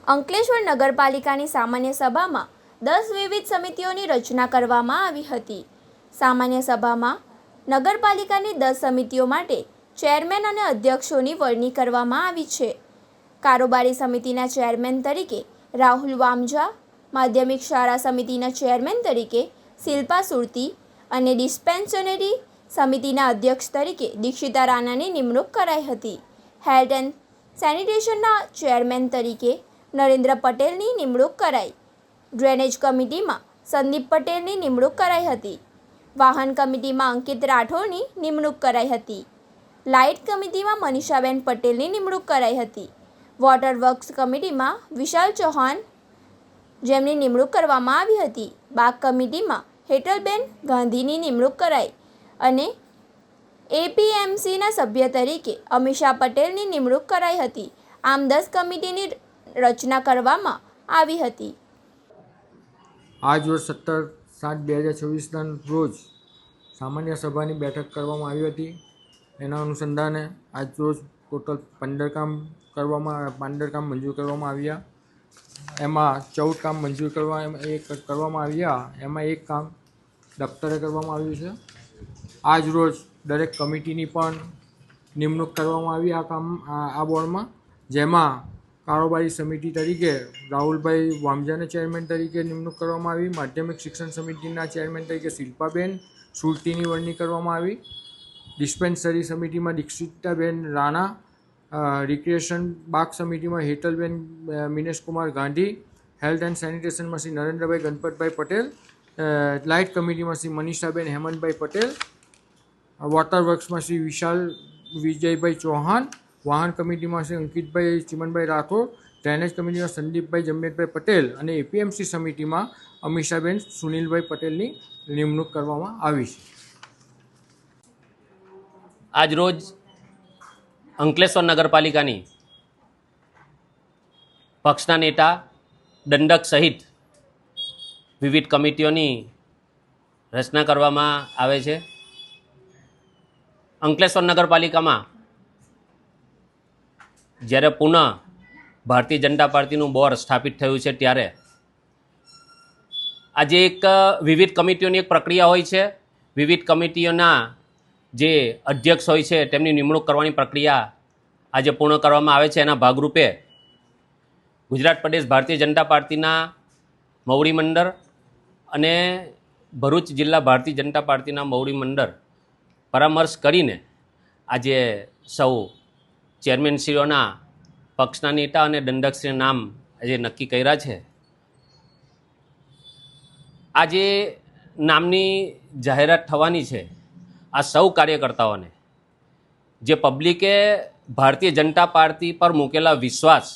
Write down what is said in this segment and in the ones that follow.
અંકલેશ્વર નગરપાલિકાની સામાન્ય સભામાં 10 વિવિધ સમિતિઓની રચના કરવામાં આવી હતી. સામાન્ય સભામાં નગરપાલિકાની 10 સમિતિઓ માટે ચેરમેન અને અધ્યક્ષોની વરણી કરવામાં આવી છે. કારોબારી સમિતિના ચેરમેન તરીકે રાહુલ વામજા, માધ્યમિક શાળા સમિતિના ચેરમેન તરીકે શિલ્પા સુરતી અને ડિસ્પેન્સરી સમિતિના અધ્યક્ષ તરીકે દીક્ષિતા રાણાની નિમણૂક કરાઈ હતી. હેલ્થ એન્ડ સેનિટેશનના ચેરમેન તરીકે નરેન્દ્ર પટેલની નિમણૂક કરાઈ. ડ્રેનેજ કમિટીમાં સંદીપ પટેલની નિમણૂક કરાઈ હતી. વાહન કમિટીમાં અંકિત રાઠોડની નિમણૂક કરાઈ હતી. લાઇટ કમિટીમાં મનીષાબેન પટેલની નિમણૂક કરાઈ હતી. વોટર વર્ક્સ કમિટીમાં વિશાલ ચૌહાણ જેમની નિમણૂક કરવામાં આવી હતી. બાગ કમિટીમાં હેટલબેન ગાંધીની નિમણૂક કરાઈ અને એપીએમસીના સભ્ય તરીકે અમીષા પટેલની નિમણૂક કરાઈ હતી. આમ 10 કમિટીની રચના કરવામાં આવી હતી. આજ રોજ 17/7/2024ના રોજ સામાન્ય સભાની બેઠક કરવામાં આવી હતી. એના અનુસંધાને આજ રોજ ટોટલ 15 કામ મંજૂર કરવામાં આવ્યા. એમાં 14 કામ મંજૂર કરવામાં આવ્યા. એમાં એક કામ દફતરે કરવામાં આવ્યું છે. આજ રોજ દરેક કમિટીની પણ નિમણૂક કરવામાં આવી આ બોર્ડમાં, જેમાં કારોબારી સમિતિ તરીકે રાહુલભાઈ વામજાને ચેરમેન તરીકે નિમણૂક કરવામાં આવી. માધ્યમિક શિક્ષણ સમિતિના ચેરમેન તરીકે શિલ્પાબેન સુરતીની વરણી કરવામાં આવી. ડિસ્પેન્સરી સમિતિમાં દીક્ષિતાબેન રાણા, રિક્રિએશન બાગ સમિતિમાં હેટલબેન મિનેશકુમાર ગાંધી, હેલ્થ એન્ડ સેનિટેશનમાં શ્રી નરેન્દ્રભાઈ ગણપતભાઈ પટેલ, લાઇટ કમિટીમાં શ્રી મનીષાબેન હેમંતભાઈ પટેલ, વોટર વર્ક્સમાં શ્રી વિશાલ વિજયભાઈ ચૌહાણ, વાહન કમિટીમાં શ્રી અંકિતભાઈ ચિમનભાઈ રાઠોડ, ડ્રેનેજ કમિટીમાં સંદીપભાઈ જમશેદભાઈ પટેલ અને એપીએમસી સમિતિમાં અમીષાબેન સુનિલભાઈ પટેલની નિમણૂક કરવામાં આવી છે. આજ રોજ અંકલેશ્વર નગરપાલિકાની પક્ષના નેતા, દંડક સહિત વિવિધ કમિટીઓની રચના કરવામાં આવે છે. અંકલેશ્વર નગરપાલિકામાં જ્યારે પુનઃ ભારતીય જનતા પાર્ટીનું બોર્ડ સ્થાપિત થયું છે ત્યારે આજે એક વિવિધ કમિટીઓની એક પ્રક્રિયા હોય છે. વિવિધ કમિટીઓના જે અધ્યક્ષ હોય છે તેમની નિમણૂક કરવાની પ્રક્રિયા આજે પૂર્ણ કરવામાં આવે છે. એના ભાગરૂપે ગુજરાત પ્રદેશ ભારતીય જનતા પાર્ટીના મવડી મંડળ અને ભરૂચ જિલ્લા ભારતીય જનતા પાર્ટીના મવડી મંડળ પરામર્શ કરીને આજે સૌ ચેરમેનશ્રીઓના પક્ષના નેતા અને દંડકશ્રીના નામ આજે નક્કી કર્યા છે. આજે નામની જાહેરાત થવાની છે. આ સૌ કાર્યકર્તાઓને જે પબ્લિકે ભારતીય જનતા પાર્ટી પર મૂકેલા વિશ્વાસ,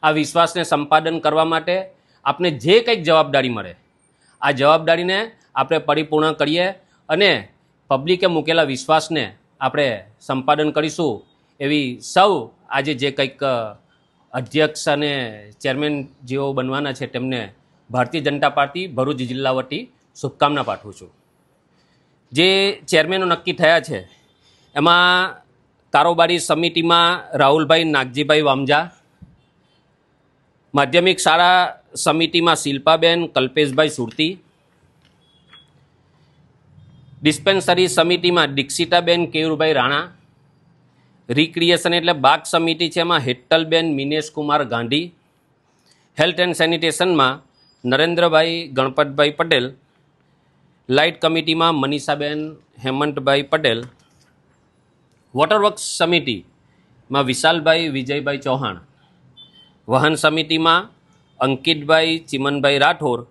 આ વિશ્વાસને સંપાદન કરવા માટે આપને જે કંઈક જવાબદારી મળે આ જવાબદારીને આપણે પરિપૂર્ણ કરીએ અને પબ્લિકે મૂકેલા વિશ્વાસને આપણે સંપાદન કરીશું એવી સૌ આજે જે કંઈક અધ્યક્ષ અને ચેરમેન જેઓ બનવાના છે તેમને ભારતીય જનતા પાર્ટી ભરૂચ જિલ્લા વતી શુભકામના પાઠવું છું. જે ચેરમેનો નક્કી થયા છે એમાં કારોબારી સમિતિમાં રાહુલભાઈ નાગજીભાઈ વામજા, માધ્યમિક શાળા સમિતિમાં શિલ્પાબેન કલ્પેશભાઈ સુરતી, ડિસ્પેન્સરી સમિતિમાં દીક્ષિતાબેન કેયુરભાઈ રાણા, રિક્રિએશન એટલે બાગ સમિતિ છે એમાં હેટલબેન મિનેશકુમાર ગાંધી, હેલ્થ એન્ડ સેનિટેશનમાં નરેન્દ્રભાઈ ગણપતભાઈ પટેલ, લાઇટ કમિટીમાં મનીષાબેન હેમંતભાઈ પટેલ, વોટર વર્ક્સ સમિતિમાં વિશાલભાઈ વિજયભાઈ ચૌહાણ, વાહન સમિતિમાં અંકિતભાઈ ચિમનભાઈ રાઠોડ,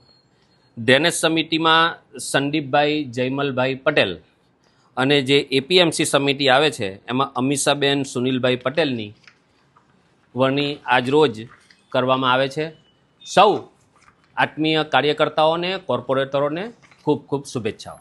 ડ્રેનેજ સમિતિમાં સંદીપભાઈ જયમલભાઈ પટેલ અને જે એપીએમસી સમિતિ આવે છે એમાં અમીષાબેન સુનિલભાઈ પટેલની વરણી આજરોજ કરવામાં આવે છે. સૌ આત્મીય કાર્યકર્તાઓને, કોર્પોરેટરોને ખૂબ ખૂબ શુભેચ્છાઓ.